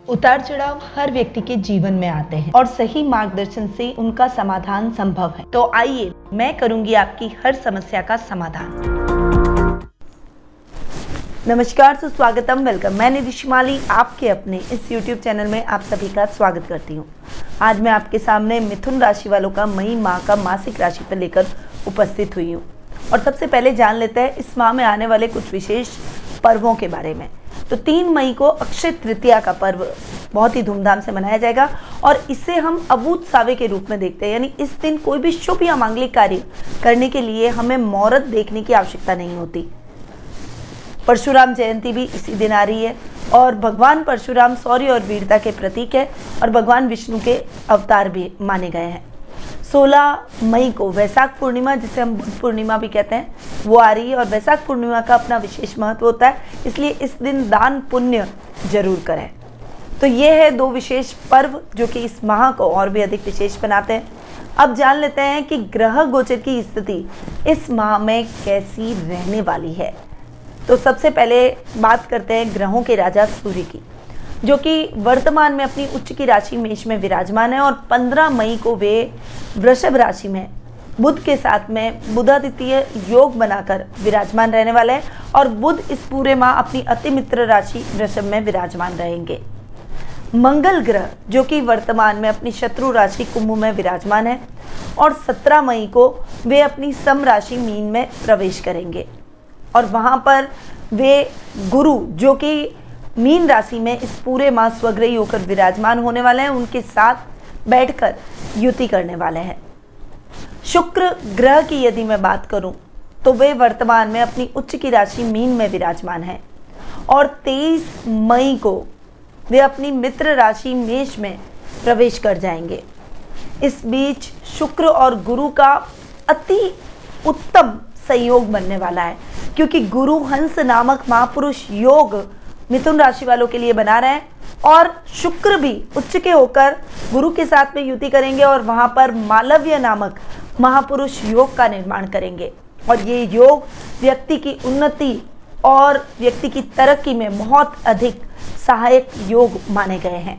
उतार चढ़ाव हर व्यक्ति के जीवन में आते हैं और सही मार्गदर्शन से उनका समाधान संभव है। तो आइए मैं करूंगी आपकी हर समस्या का समाधान। नमस्कार, सुस्वागतम, वेलकम। मैं निधि शिमाली आपके अपने इस YouTube चैनल में आप सभी का स्वागत करती हूँ। आज मैं आपके सामने मिथुन राशि वालों का मई माह का मासिक राशि पर लेकर उपस्थित हुई हूँ। और सबसे पहले जान लेते हैं इस माह में आने वाले कुछ विशेष पर्वों के बारे में। तो 3 मई को अक्षय तृतीया का पर्व बहुत ही धूमधाम से मनाया जाएगा और इसे हम अबूझ सावे के रूप में देखते हैं। यानी इस दिन कोई भी शुभ या मांगलिक कार्य करने के लिए हमें मुहूर्त देखने की आवश्यकता नहीं होती। परशुराम जयंती भी इसी दिन आ रही है और भगवान परशुराम शौर्य और वीरता के प्रतीक है और भगवान विष्णु के अवतार भी माने गए हैं। 16 मई को वैशाख पूर्णिमा, जिसे हम बुद्ध पूर्णिमा भी कहते हैं, वो आ रही है और वैशाख पूर्णिमा का अपना विशेष महत्व होता है, इसलिए इस दिन दान पुण्य जरूर करें। तो ये है 2 विशेष पर्व जो कि इस माह को और भी अधिक विशेष बनाते हैं। अब जान लेते हैं कि ग्रह गोचर की स्थिति इस माह में कैसी रहने वाली है। तो सबसे पहले बात करते हैं ग्रहों के राजा सूर्य की, जो कि वर्तमान में अपनी उच्च की राशि मेष में विराजमान है और 15 मई को वे वृषभ राशि में बुध के साथ में बुधादित्य योग बनाकर विराजमान रहने वाले हैं और बुध इस पूरे माह अपनी अति मित्र राशि वृषभ में विराजमान रहेंगे। मंगल ग्रह जो कि वर्तमान में अपनी शत्रु राशि कुंभ में विराजमान है और 17 मई को वे अपनी सम राशि मीन में प्रवेश करेंगे और वहां पर वे गुरु जो कि मीन राशि में इस पूरे माह स्वग्रही होकर विराजमान होने वाले हैं, उनके साथ बैठकर युति करने वाले हैं। शुक्र ग्रह की यदि मैं बात करूं तो वे वर्तमान में अपनी उच्च की राशि मीन में विराजमान हैं और 23 मई को वे अपनी मित्र राशि मेष में प्रवेश कर जाएंगे। इस बीच शुक्र और गुरु का अति उत्तम संयोग बनने वाला है, क्योंकि गुरु हंस नामक महापुरुष योग मिथुन राशि वालों के लिए बना रहे हैं और शुक्र भी उच्च के होकर गुरु के साथ में युति करेंगे और वहां पर मालव्य नामक महापुरुष योग का निर्माण करेंगे और ये योग व्यक्ति की उन्नति और व्यक्ति की तरक्की में बहुत अधिक सहायक योग माने गए हैं।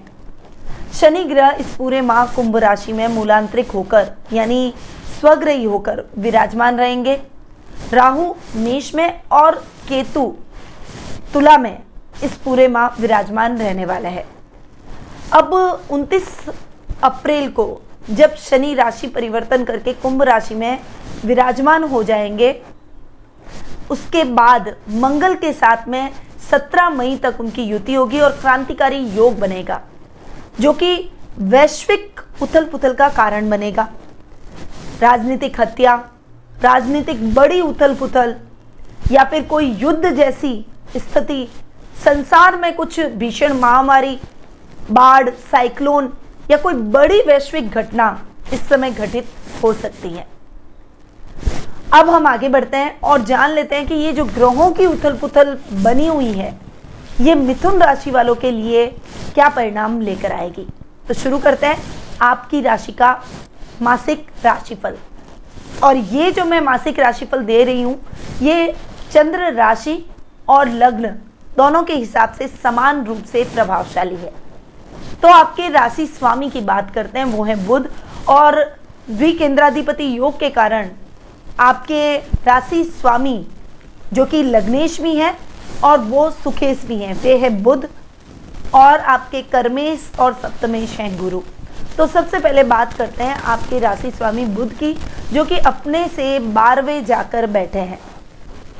शनि ग्रह इस पूरे माह कुंभ राशि में मूलांतरिक होकर यानी स्वग्रही होकर विराजमान रहेंगे। राहु मेष में और केतु तुला में इस पूरे माह विराजमान रहने वाला है। अब 29 अप्रैल को जब शनि राशि परिवर्तन करके कुंभ राशि में विराजमान हो जाएंगे, उसके बाद मंगल के साथ में 17 मई तक उनकी युति होगी और क्रांतिकारी योग बनेगा, जो कि वैश्विक उथल पुथल का कारण बनेगा। राजनीतिक हत्या, राजनीतिक बड़ी उथल पुथल या फिर कोई युद्ध जैसी स्थिति, संसार में कुछ भीषण महामारी, बाढ़, साइक्लोन या कोई बड़ी वैश्विक घटना इस समय घटित हो सकती है। अब हम आगे बढ़ते हैं और जान लेते हैं कि ये जो ग्रहों की उथल पुथल बनी हुई है, ये मिथुन राशि वालों के लिए क्या परिणाम लेकर आएगी। तो शुरू करते हैं आपकी राशि का मासिक राशिफल। और ये जो मैं मासिक राशिफल दे रही हूँ, ये चंद्र राशि और लग्न दोनों के हिसाब से समान रूप से प्रभावशाली है। तो आपके राशि स्वामी की बात करते हैं, वो है बुध और द्विकेंद्राधिपति योग के कारण आपके राशि स्वामी जो कि लग्नेश भी हैं और वो सुखेश भी हैं, वे है बुध और आपके कर्मेश और सप्तमेश हैं गुरु। तो सबसे पहले बात करते हैं आपके राशि स्वामी बुध की, जो कि अपने से 12वें जाकर बैठे हैं।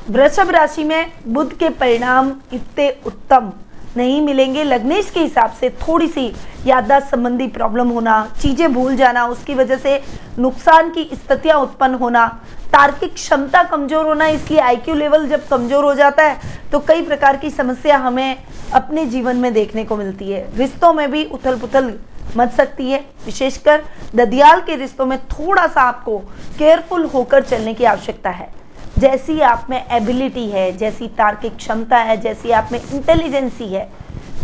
वृषभ राशि में बुध के परिणाम इतने उत्तम नहीं मिलेंगे। लग्नेश के हिसाब से थोड़ी सी याददाश्त संबंधी प्रॉब्लम होना, चीजें भूल जाना, उसकी वजह से नुकसान की स्थितियां उत्पन्न होना, तार्किक क्षमता कमजोर होना, इसलिए IQ लेवल जब कमजोर हो जाता है तो कई प्रकार की समस्या हमें अपने जीवन में देखने को मिलती है। रिश्तों में भी उथल पुथल मच सकती है, विशेषकर ददियाल के रिश्तों में थोड़ा सा आपको केयरफुल होकर चलने की आवश्यकता है। जैसी आप में एबिलिटी है, जैसी तार्किक क्षमता है, जैसी आप में इंटेलिजेंसी है,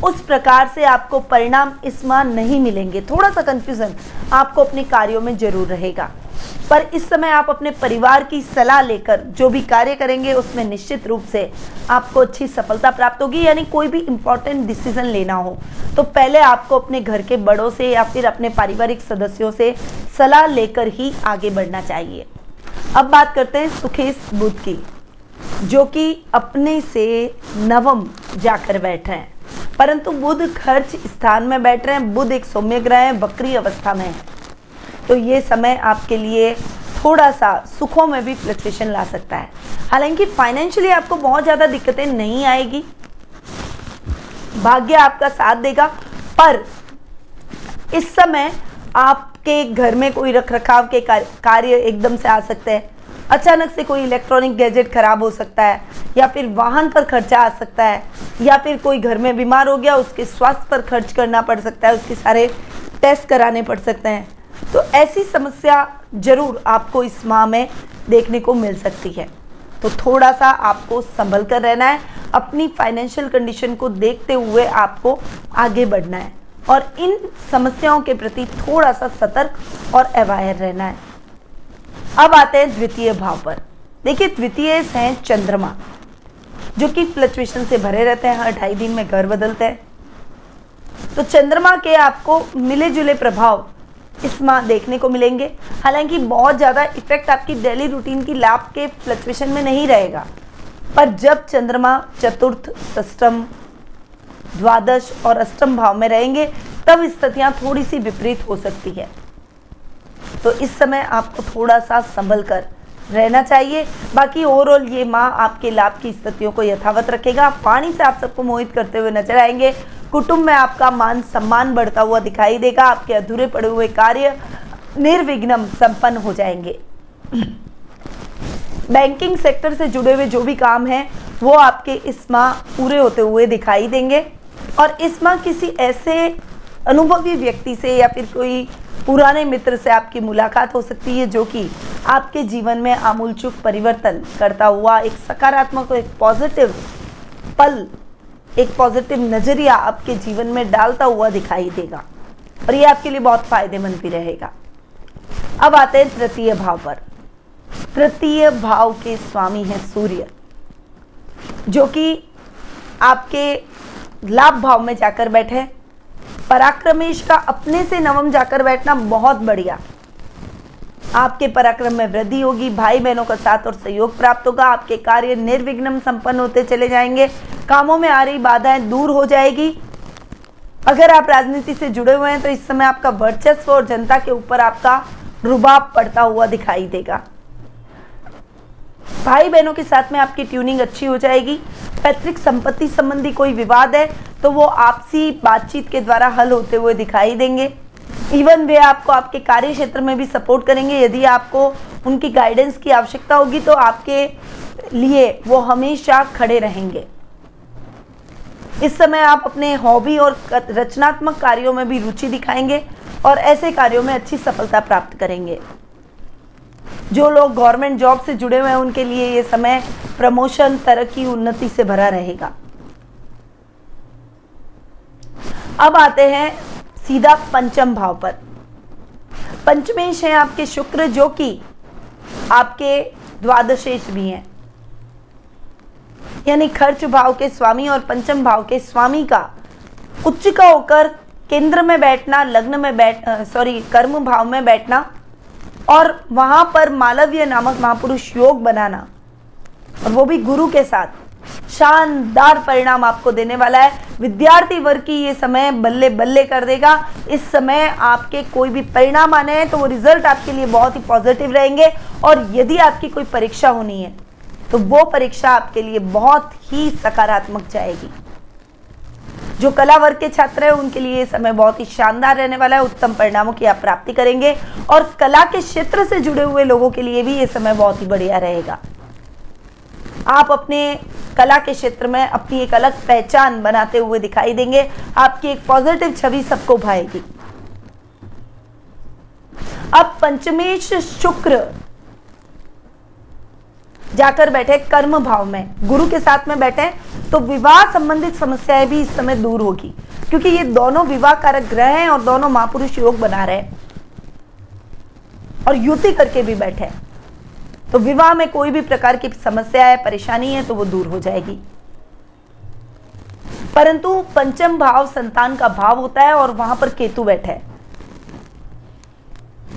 उस प्रकार से आपको परिणाम इस माह नहीं मिलेंगे। थोड़ा सा कंफ्यूजन आपको अपने कार्यों में जरूर रहेगा। पर इस समय आप अपने परिवार की सलाह लेकर जो भी कार्य करेंगे उसमें निश्चित रूप से आपको अच्छी सफलता प्राप्त होगी। यानी कोई भी इंपॉर्टेंट डिसीजन लेना हो तो पहले आपको अपने घर के बड़ों से या फिर अपने पारिवारिक सदस्यों से सलाह लेकर ही आगे बढ़ना चाहिए। अब बात करते हैं सुखेश बुध की, जो कि अपने से नवम जाकर बैठ रहे हैं, परंतु बुध खर्च स्थान में बैठ रहे हैं। बुध एक सौम्य ग्रह है, वक्री अवस्था में है, तो ये समय आपके लिए थोड़ा सा सुखों में भी फ्लक्चुएशन ला सकता है। हालांकि फाइनेंशियली आपको बहुत ज़्यादा दिक्कतें नहीं आएगी, भाग्य आपका साथ देगा, पर इस समय आपके घर में कोई रखरखाव के कार्य एकदम से आ सकते हैं। अचानक से कोई इलेक्ट्रॉनिक गैजेट खराब हो सकता है, या फिर वाहन पर खर्चा आ सकता है, या फिर कोई घर में बीमार हो गया उसके स्वास्थ्य पर खर्च करना पड़ सकता है, उसके सारे टेस्ट कराने पड़ सकते हैं। तो ऐसी समस्या जरूर आपको इस माह में देखने को मिल सकती है। तो थोड़ा सा आपको संभल कर रहना है, अपनी फाइनेंशियल कंडीशन को देखते हुए आपको आगे बढ़ना है और इन समस्याओं के प्रति थोड़ा सा सतर्क और अवेयर रहना है। अब आते हैं द्वितीय भाव पर। देखिए, द्वितीय हैं चंद्रमा, जो कि फ्लक्चुएशन से भरे रहते हैं, हर 2.5 दिन में घर बदलते हैं। तो चंद्रमा के आपको मिले जुले प्रभाव इस माह देखने को मिलेंगे। हालांकि बहुत ज़्यादा इफेक्ट आपकी डेली रूटीन की लाभ के फ्लक्चुएशन में नहीं रहेगा, पर जब चंद्रमा चतुर्थ, षष्टम, द्वादश और अष्टम भाव में रहेंगे तब स्थितियां थोड़ी सी विपरीत हो सकती है। तो इस समय आपको थोड़ा सा संभल कर रहना चाहिए। बाकी ओवरऑल ये माह आपके लाभ की स्थितियों को यथावत रखेगा। वाणी से आप सबको मोहित करते हुए नजर आएंगे। कुटुंब में आपका मान सम्मान बढ़ता हुआ दिखाई देगा। आपके अधूरे पड़े हुए कार्य निर्विघ्न संपन्न हो जाएंगे। बैंकिंग सेक्टर से जुड़े हुए जो भी काम हैं वो आपके इस माह पूरे होते हुए दिखाई देंगे। और इस माह किसी ऐसे अनुभवी व्यक्ति से या फिर कोई पुराने मित्र से आपकी मुलाकात हो सकती है, जो कि आपके जीवन में आमूलचूल परिवर्तन करता हुआ एक सकारात्मक और एक पॉजिटिव पल, एक पॉजिटिव नजरिया आपके जीवन में डालता हुआ दिखाई देगा और ये आपके लिए बहुत फायदेमंद भी रहेगा। अब आते हैं तृतीय भाव पर। तृतीय भाव के स्वामी हैं सूर्य, जो कि आपके लाभ भाव में जाकर बैठे। पराक्रमेश का अपने से नवम जाकर बैठना बहुत बढ़िया। आपके पराक्रम में वृद्धि होगी, भाई बहनों का साथ और सहयोग प्राप्त होगा, आपके कार्य निर्विघ्न संपन्न होते चले जाएंगे, कामों में आ रही बाधाएं दूर हो जाएगी। अगर आप राजनीति से जुड़े हुए हैं तो इस समय आपका वर्चस्व और जनता के ऊपर आपका रुबाब पड़ता हुआ दिखाई देगा। भाई बहनों के साथ में आपकी ट्यूनिंग अच्छी हो जाएगी। पैतृक संपत्ति संबंधी कोई विवाद है तो वो आपसी बातचीत के द्वारा हल होते हुए दिखाई देंगे। इवन वे आपको आपके कार्य क्षेत्र में भी सपोर्ट करेंगे। यदि आपको उनकी गाइडेंस की आवश्यकता होगी तो आपके लिए वो हमेशा खड़े रहेंगे। इस समय आप अपने हॉबी और रचनात्मक कार्यों में भी रुचि दिखाएंगे और ऐसे कार्यों में अच्छी सफलता प्राप्त करेंगे। जो लोग गवर्नमेंट जॉब से जुड़े हुए हैं उनके लिए ये समय प्रमोशन, तरक्की, उन्नति से भरा रहेगा। अब आते हैं सीधा पंचम भाव पर। पंचमेश हैं आपके शुक्र, जो कि आपके द्वादशेश भी हैं, यानी खर्च भाव के स्वामी और पंचम भाव के स्वामी का उच्च का होकर केंद्र में बैठना, लग्न में कर्म भाव में बैठना और वहां पर मालव्य नामक महापुरुष योग बनाना, और वो भी गुरु के साथ, शानदार परिणाम आपको देने वाला है। विद्यार्थी वर्ग की ये समय बल्ले बल्ले कर देगा। इस समय आपके कोई भी परिणाम आने हैं तो वो रिजल्ट आपके लिए बहुत ही पॉजिटिव रहेंगे। और यदि आपकी कोई परीक्षा होनी है तो वो परीक्षा आपके लिए बहुत ही सकारात्मक जाएगी। जो कला वर्ग के छात्र हैं उनके लिए ये समय बहुत ही शानदार रहने वाला है। उत्तम परिणामों की आप प्राप्ति करेंगे और कला के क्षेत्र से जुड़े हुए लोगों के लिए भी ये समय बहुत ही बढ़िया रहेगा। आप अपने कला के क्षेत्र में अपनी एक अलग पहचान बनाते हुए दिखाई देंगे। आपकी एक पॉजिटिव छवि सबको भाएगी। अब पंचमेश शुक्र जाकर बैठे कर्म भाव में, गुरु के साथ में बैठे, तो विवाह संबंधित समस्याएं भी इस समय दूर होगी, क्योंकि ये दोनों विवाह कारक ग्रह हैं और दोनों महापुरुष योग बना रहे हैं। और युति करके भी बैठे हैं, तो विवाह में कोई भी प्रकार की समस्या है, परेशानी है, तो वो दूर हो जाएगी। परंतु पंचम भाव संतान का भाव होता है और वहां पर केतु बैठा है,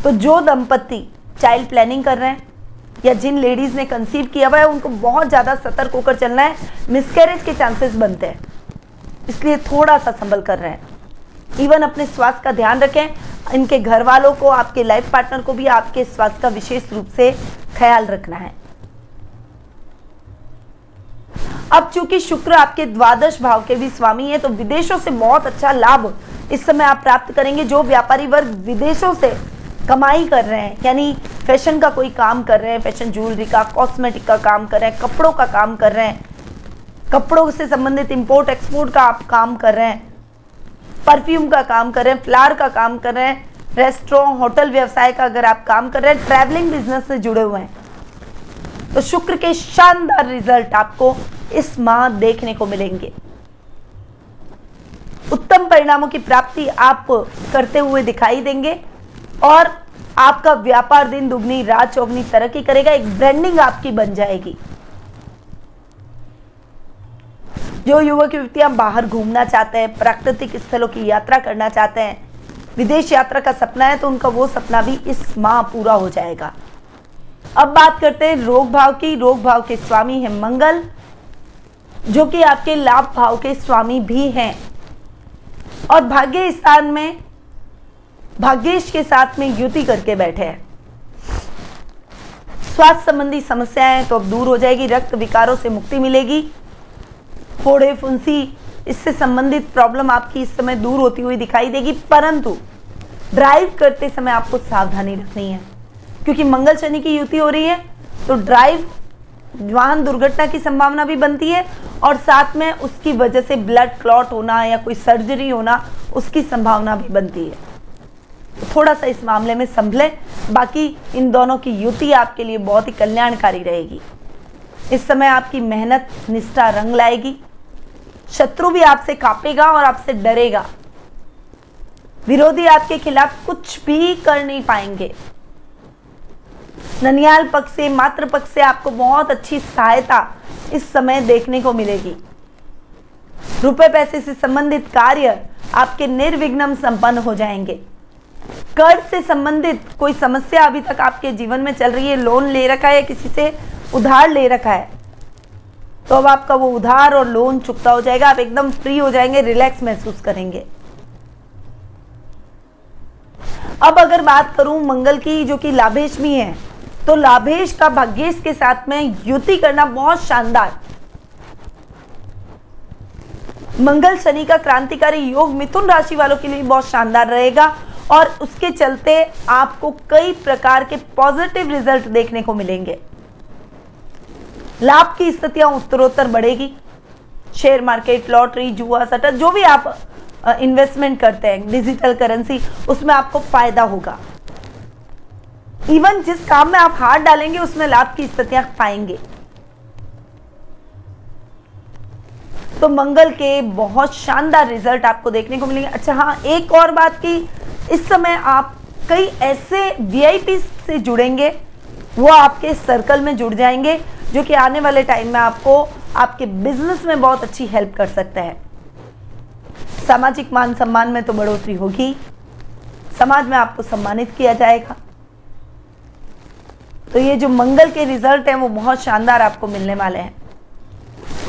तो जो दंपति चाइल्ड प्लानिंग कर रहे हैं या जिन लेडीज ने कंसीव किया हुआ है, उनको बहुत ज्यादा सतर्क होकर चलना है। मिसकैरेज के चांसेस बनते हैं, इसलिए थोड़ा सा संभल कर रहे हैं। इवन अपने स्वास्थ्य का ध्यान रखें, इनके घर वालों को, आपके लाइफ पार्टनर को भी आपके स्वास्थ्य का विशेष रूप से ख्याल रखना है। अब चूंकि शुक्र आपके द्वादश भाव के भी स्वामी है, तो विदेशों से बहुत अच्छा लाभ इस समय आप प्राप्त करेंगे। जो व्यापारी वर्ग विदेशों से कमाई कर रहे हैं, यानी फैशन का कोई काम कर रहे हैं, फैशन ज्वेलरी का, कॉस्मेटिक का काम कर रहे हैं, कपड़ों का काम कर रहे हैं, कपड़ों से संबंधित इंपोर्ट एक्सपोर्ट का आप काम कर रहे हैं, परफ्यूम का काम कर रहे हैं, फ्लावर का काम कर रहे हैं, रेस्टोरेंट होटल व्यवसाय का अगर आप काम कर रहे हैं, ट्रैवलिंग बिजनेस से जुड़े हुए हैं, तो शुक्र के शानदार रिजल्ट आपको इस माह देखने को मिलेंगे। उत्तम परिणामों की प्राप्ति आप करते हुए दिखाई देंगे और आपका व्यापार दिन दुगनी रात चौगनी तरक्की करेगा। एक ब्रांडिंग आपकी बन जाएगी। जो युवक युवतियां बाहर घूमना चाहते हैं, प्राकृतिक स्थलों की यात्रा करना चाहते हैं, विदेश यात्रा का सपना है, तो उनका वो सपना भी इस माह पूरा हो जाएगा। अब बात करते हैं रोग भाव की। रोग भाव के स्वामी है मंगल, जो कि आपके लाभ भाव के स्वामी भी हैं और भाग्य स्थान में भाग्येश के साथ में युति करके बैठे हैं। स्वास्थ्य संबंधी समस्याएं तो अब दूर हो जाएगी, रक्त विकारों से मुक्ति मिलेगी, फोड़े फुंसी इससे संबंधित प्रॉब्लम आपकी इस समय दूर होती हुई दिखाई देगी। परंतु ड्राइव करते समय आपको सावधानी रखनी है, क्योंकि मंगल शनि की युति हो रही है, तो ड्राइव वाहन दुर्घटना की संभावना भी बनती है और साथ में उसकी वजह से ब्लड क्लॉट होना या कोई सर्जरी होना, उसकी संभावना भी बनती है। तो थोड़ा सा इस मामले में संभलें। बाकी इन दोनों की युति आपके लिए बहुत ही कल्याणकारी रहेगी। इस समय आपकी मेहनत निष्ठा रंग लाएगी। शत्रु भी आपसे कांपेगा और आपसे डरेगा। विरोधी आपके खिलाफ कुछ भी कर नहीं पाएंगे। ननियाल पक्ष से, मातृ पक्ष से आपको बहुत अच्छी सहायता इस समय देखने को मिलेगी। रुपए पैसे से संबंधित कार्य आपके निर्विघ्न संपन्न हो जाएंगे। कर्ज से संबंधित कोई समस्या अभी तक आपके जीवन में चल रही है, लोन ले रखा है, किसी से उधार ले रखा है, तो अब आपका वो उधार और लोन चुकता हो जाएगा। आप एकदम फ्री हो जाएंगे, रिलैक्स महसूस करेंगे। अब अगर बात करूं मंगल की, जो कि लाभेश भी है, तो लाभेश का भाग्येश के साथ में युति करना बहुत शानदार। मंगल शनि का क्रांतिकारी योग मिथुन राशि वालों के लिए बहुत शानदार रहेगा और उसके चलते आपको कई प्रकार के पॉजिटिव रिजल्ट देखने को मिलेंगे। लाभ की स्थितियां उत्तरोत्तर बढ़ेगी। शेयर मार्केट, लॉटरी, जुआ, सट्टा, जो भी आप इन्वेस्टमेंट करते हैं, डिजिटल करेंसी, उसमें आपको फायदा होगा। इवन जिस काम में आप हाथ डालेंगे उसमें लाभ की स्थितियां पाएंगे। तो मंगल के बहुत शानदार रिजल्ट आपको देखने को मिलेंगे। अच्छा हाँ, एक और बात की, इस समय आप कई ऐसे वीआईपी से जुड़ेंगे, वो आपके सर्कल में जुड़ जाएंगे, जो कि आने वाले टाइम में आपको आपके बिजनेस में बहुत अच्छी हेल्प कर सकता है। सामाजिक मान सम्मान में तो बढ़ोतरी होगी, समाज में आपको सम्मानित किया जाएगा। तो ये जो मंगल के रिजल्ट हैं वो बहुत शानदार आपको मिलने वाले हैं।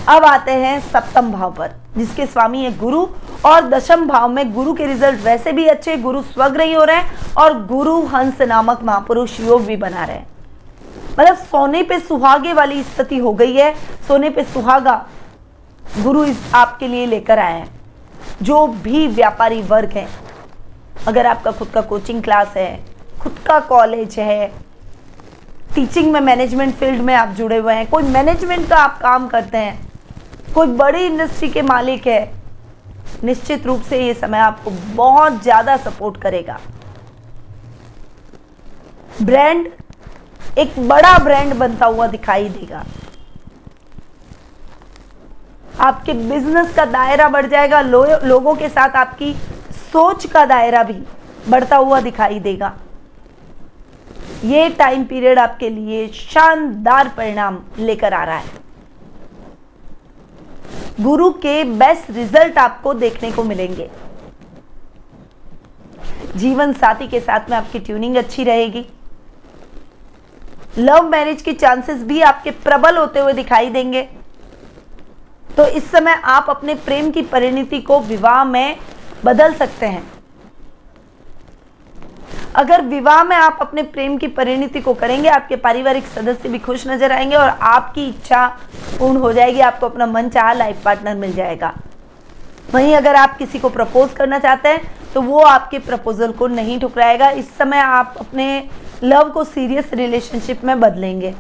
अब आते हैं सप्तम भाव पर, जिसके स्वामी है गुरु, और दशम भाव में गुरु के रिजल्ट वैसे भी अच्छे, गुरु स्वग्रही हो रहे हैं और गुरु हंस नामक महापुरुष योग भी बना रहे हैं। मतलब सोने पे सुहागे वाली स्थिति हो गई है। सोने पे सुहागा गुरु आपके लिए लेकर आए हैं। जो भी व्यापारी वर्ग है, अगर आपका खुद का कोचिंग क्लास है, खुद का कॉलेज है, टीचिंग में, मैनेजमेंट फील्ड में आप जुड़े हुए हैं, कोई मैनेजमेंट का आप काम करते हैं, कोई बड़ी इंडस्ट्री के मालिक है, निश्चित रूप से ये समय आपको बहुत ज्यादा सपोर्ट करेगा। ब्रांड, एक बड़ा ब्रांड बनता हुआ दिखाई देगा। आपके बिजनेस का दायरा बढ़ जाएगा। लोगों के साथ आपकी सोच का दायरा भी बढ़ता हुआ दिखाई देगा। ये टाइम पीरियड आपके लिए शानदार परिणाम लेकर आ रहा है। गुरु के बेस्ट रिजल्ट आपको देखने को मिलेंगे। जीवन साथी के साथ में आपकी ट्यूनिंग अच्छी रहेगी। लव मैरिज के चांसेस भी आपके प्रबल होते हुए दिखाई देंगे। तो इस समय आप अपने प्रेम की परिणति को विवाह में बदल सकते हैं। अगर विवाह में आप अपने प्रेम की परिणति को करेंगे, आपके पारिवारिक सदस्य भी खुश नजर आएंगे और आपकी इच्छा पूर्ण हो जाएगी। आपको अपना मनचाहा लाइफ पार्टनर मिल जाएगा। वहीं अगर आप किसी को प्रपोज करना चाहते हैं तो वो आपके प्रपोजल को नहीं ठुकराएगा। इस समय आप अपने लव को सीरियस रिलेशनशिप में बदलेंगे।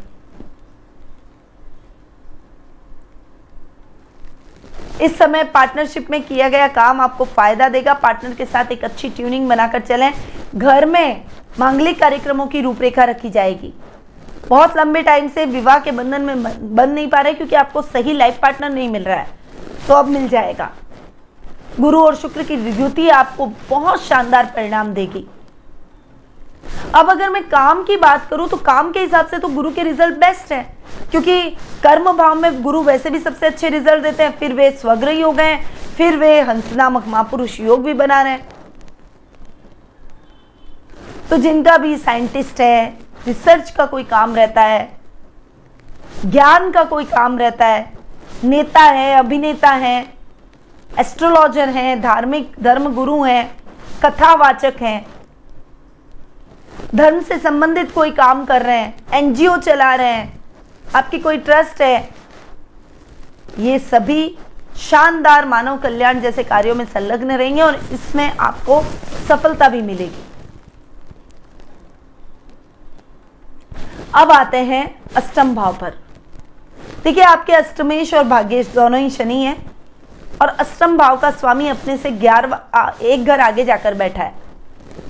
इस समय पार्टनरशिप में किया गया काम आपको फायदा देगा। पार्टनर के साथ एक अच्छी ट्यूनिंग बनाकर चलें। घर में मांगलिक कार्यक्रमों की रूपरेखा रखी जाएगी। बहुत लंबे टाइम से विवाह के बंधन में बंध नहीं पा रहे क्योंकि आपको सही लाइफ पार्टनर नहीं मिल रहा है, तो अब मिल जाएगा। गुरु और शुक्र की युति आपको बहुत शानदार परिणाम देगी। अब अगर मैं काम की बात करूं तो काम के हिसाब से तो गुरु के रिजल्ट बेस्ट है, क्योंकि कर्म भाव में गुरु वैसे भी सबसे अच्छे रिजल्ट देते हैं। फिर वे स्वग्रही हो गए, फिर वे हंस नामक महापुरुष योग भी बना रहे हैं। तो जिनका भी साइंटिस्ट है, रिसर्च का कोई काम रहता है, ज्ञान का कोई काम रहता है, नेता है, अभिनेता है, एस्ट्रोलॉजर हैं, धार्मिक धर्म गुरु हैं, कथावाचक हैं, धर्म से संबंधित कोई काम कर रहे हैं, एनजीओ चला रहे हैं, आपकी कोई ट्रस्ट है, ये सभी शानदार मानव कल्याण जैसे कार्यों में संलग्न रहेंगे और इसमें आपको सफलता भी मिलेगी। अब आते हैं अष्टम भाव पर। देखिए, आपके अष्टमेश और भाग्येश दोनों ही शनि हैं और अष्टम भाव का स्वामी अपने से 1 घर आगे जाकर बैठा है,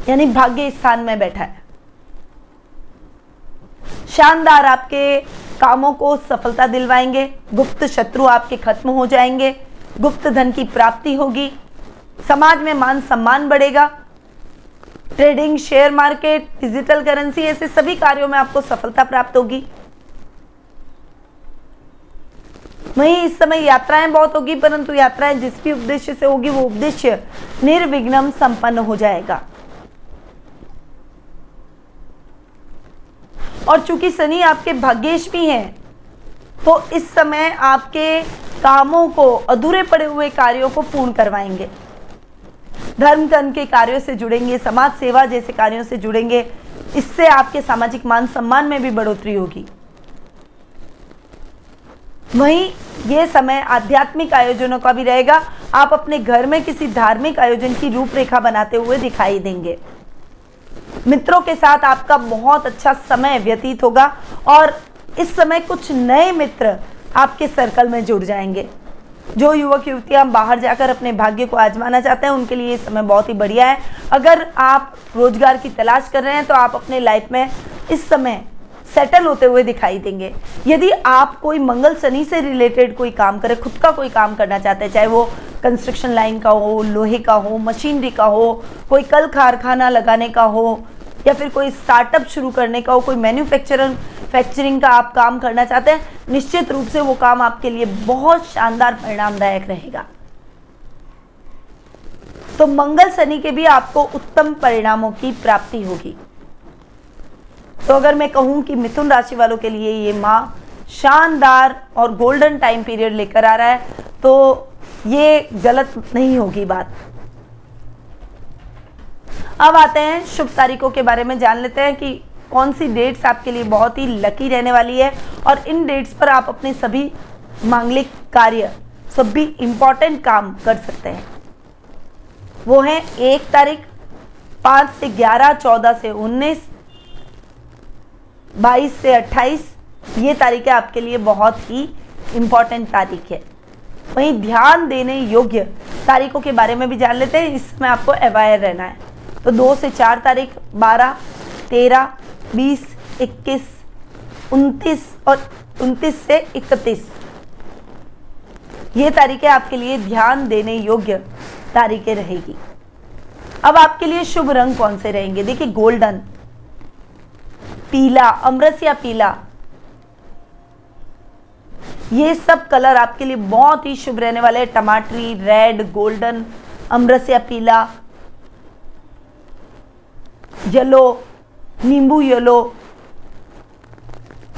यानी भाग्य स्थान में बैठा है। शानदार आपके कामों को सफलता दिलवाएंगे। गुप्त शत्रु आपके खत्म हो जाएंगे। गुप्त धन की प्राप्ति होगी। समाज में मान सम्मान बढ़ेगा। Trading, share market, digital currency, ऐसे सभी कार्यों में आपको सफलता प्राप्त होगी। वहीं इस समय यात्राएं बहुत होगी, परंतु यात्राएं जिस भी उद्देश्य से होगी वो उद्देश्य निर्विघ्न संपन्न हो जाएगा। और चूंकि शनि आपके भाग्येश भी हैं, तो इस समय आपके कामों को, अधूरे पड़े हुए कार्यों को पूर्ण करवाएंगे। धर्म कर्म के कार्यों से जुड़ेंगे, समाज सेवा जैसे कार्यों से जुड़ेंगे। इससे आपके सामाजिक मान सम्मान में भी बढ़ोतरी होगी। वहीं ये समय आध्यात्मिक आयोजनों का भी रहेगा। आप अपने घर में किसी धार्मिक आयोजन की रूपरेखा बनाते हुए दिखाई देंगे। मित्रों के साथ आपका बहुत अच्छा समय व्यतीत होगा और इस समय कुछ नए मित्र आपके सर्कल में जुड़ जाएंगे। जो युवक युवतियां बाहर जाकर अपने भाग्य को आजमाना चाहते हैं, उनके लिए ये समय बहुत ही बढ़िया है। अगर आप रोजगार की तलाश कर रहे हैं तो आप अपने लाइफ में इस समय सेटल होते हुए दिखाई देंगे। यदि आप कोई मंगल शनि से रिलेटेड कोई काम करें, खुद का कोई काम करना चाहते हैं, चाहे वो कंस्ट्रक्शन लाइन का हो, लोहे का हो, मशीनरी का हो, कोई कल कारखाना लगाने का हो, या फिर कोई स्टार्टअप शुरू करने का हो, कोई मैन्युफैक्चरिंग का आप काम करना चाहते हैं, निश्चित रूप से वो काम आपके लिए बहुत शानदार परिणामदायक रहेगा। तो मंगल शनि के भी आपको उत्तम परिणामों की प्राप्ति होगी। तो अगर मैं कहूं कि मिथुन राशि वालों के लिए ये माह शानदार और गोल्डन टाइम पीरियड लेकर आ रहा है, तो ये गलत नहीं होगी बात। अब आते हैं शुभ तारीखों के बारे में, जान लेते हैं कि कौन सी डेट्स आपके लिए बहुत ही लकी रहने वाली है और इन डेट्स पर आप अपने सभी मांगलिक कार्य, सभी इंपॉर्टेंट काम कर सकते हैं। वो है 1 तारीख, 5 से 11, 14 से 19, 22 से 28। ये तारीखें आपके लिए बहुत ही इंपॉर्टेंट तारीख है। वहीं ध्यान देने योग्य तारीखों के बारे में भी जान लेते हैं। इसमें आपको अवेयर रहना है। तो 2 से 4 तारीख, 12, 13, 20, 21, 29 और 29 से 31, ये तारीखें आपके लिए ध्यान देने योग्य तारीखें रहेगी। अब आपके लिए शुभ रंग कौन से रहेंगे? देखिए, गोल्डन, पीला, अमरसिया पीला, ये सब कलर आपके लिए बहुत ही शुभ रहने वाले हैं। टमाटरी, रेड, गोल्डन, अमरसिया पीला, येलो, नींबू येलो,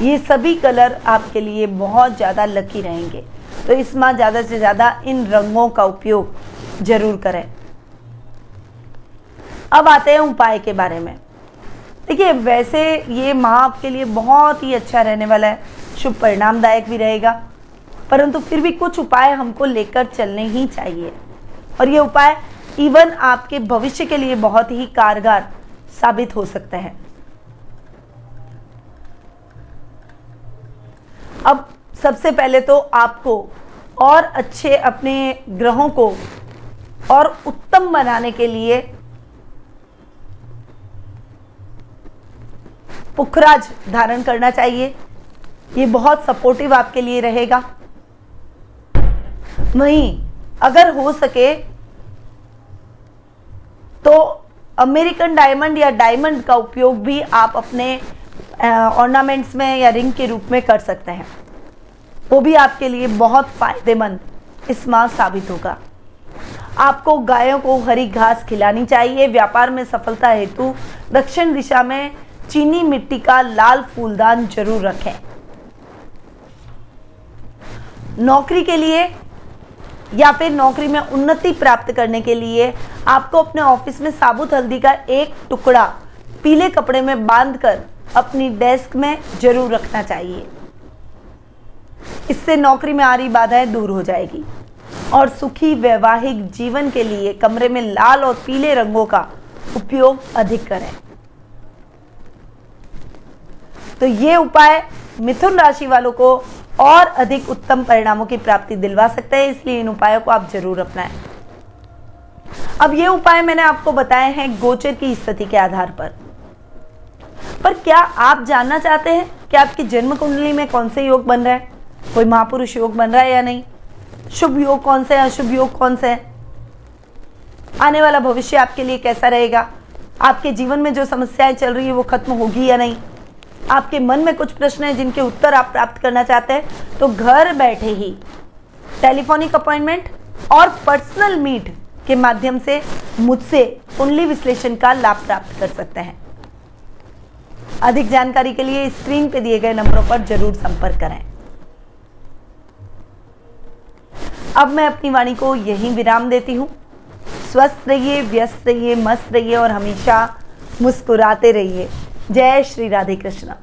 ये सभी कलर आपके लिए बहुत ज़्यादा लकी रहेंगे। तो इस माह ज़्यादा से ज़्यादा इन रंगों का उपयोग जरूर करें। अब आते हैं उपाय के बारे में। देखिए, वैसे ये माह आपके लिए बहुत ही अच्छा रहने वाला है, शुभ परिणामदायक भी रहेगा, परंतु फिर भी कुछ उपाय हमको लेकर चलने ही चाहिए, और ये उपाय इवन आपके भविष्य के लिए बहुत ही कारगर साबित हो सकता है। अब सबसे पहले तो आपको और अच्छे अपने ग्रहों को और उत्तम बनाने के लिए पुखराज धारण करना चाहिए। ये बहुत सपोर्टिव आपके लिए रहेगा। वहीं अगर हो सके तो अमेरिकन डायमंड या डायमंड का उपयोग भी आप अपने ऑर्नामेंट्स में या रिंग के रूप में कर सकते हैं। वो भी आपके लिए बहुत फायदेमंद इस माह साबित होगा। आपको गायों को हरी घास खिलानी चाहिए। व्यापार में सफलता हेतु दक्षिण दिशा में चीनी मिट्टी का लाल फूलदान जरूर रखें। नौकरी के लिए या फिर नौकरी में उन्नति प्राप्त करने के लिए आपको अपने ऑफिस में साबुत हल्दी का एक टुकड़ा पीले कपड़े में बांधकर अपनी डेस्क में जरूर रखना चाहिए। इससे नौकरी में आ रही बाधाएं दूर हो जाएगी। और सुखी वैवाहिक जीवन के लिए कमरे में लाल और पीले रंगों का उपयोग अधिक करें। तो ये उपाय मिथुन राशि वालों को और अधिक उत्तम परिणामों की प्राप्ति दिलवा सकते हैं, इसलिए इन उपायों को आप जरूर अपनाएं। अब ये उपाय मैंने आपको बताए हैं गोचर की स्थिति के आधार पर क्या आप जानना चाहते हैं कि आपकी जन्म कुंडली में कौन से योग बन रहा है, कोई महापुरुष योग बन रहा है या नहीं, शुभ योग कौन से हैं, अशुभ योग कौन से हैं, आने वाला भविष्य आपके लिए कैसा रहेगा, आपके जीवन में जो समस्याएं चल रही है वो खत्म होगी या नहीं, आपके मन में कुछ प्रश्न हैं जिनके उत्तर आप प्राप्त करना चाहते हैं, तो घर बैठे ही टेलीफोनिक अपॉइंटमेंट और पर्सनल मीट के माध्यम से मुझसे कुंडली विश्लेषण का लाभ प्राप्त कर सकते हैं। अधिक जानकारी के लिए स्क्रीन पे दिए गए नंबरों पर जरूर संपर्क करें। अब मैं अपनी वाणी को यहीं विराम देती हूँ। स्वस्थ रहिए, व्यस्त रहिए, मस्त रहिए और हमेशा मुस्कुराते रहिए। जय श्री राधे कृष्ण।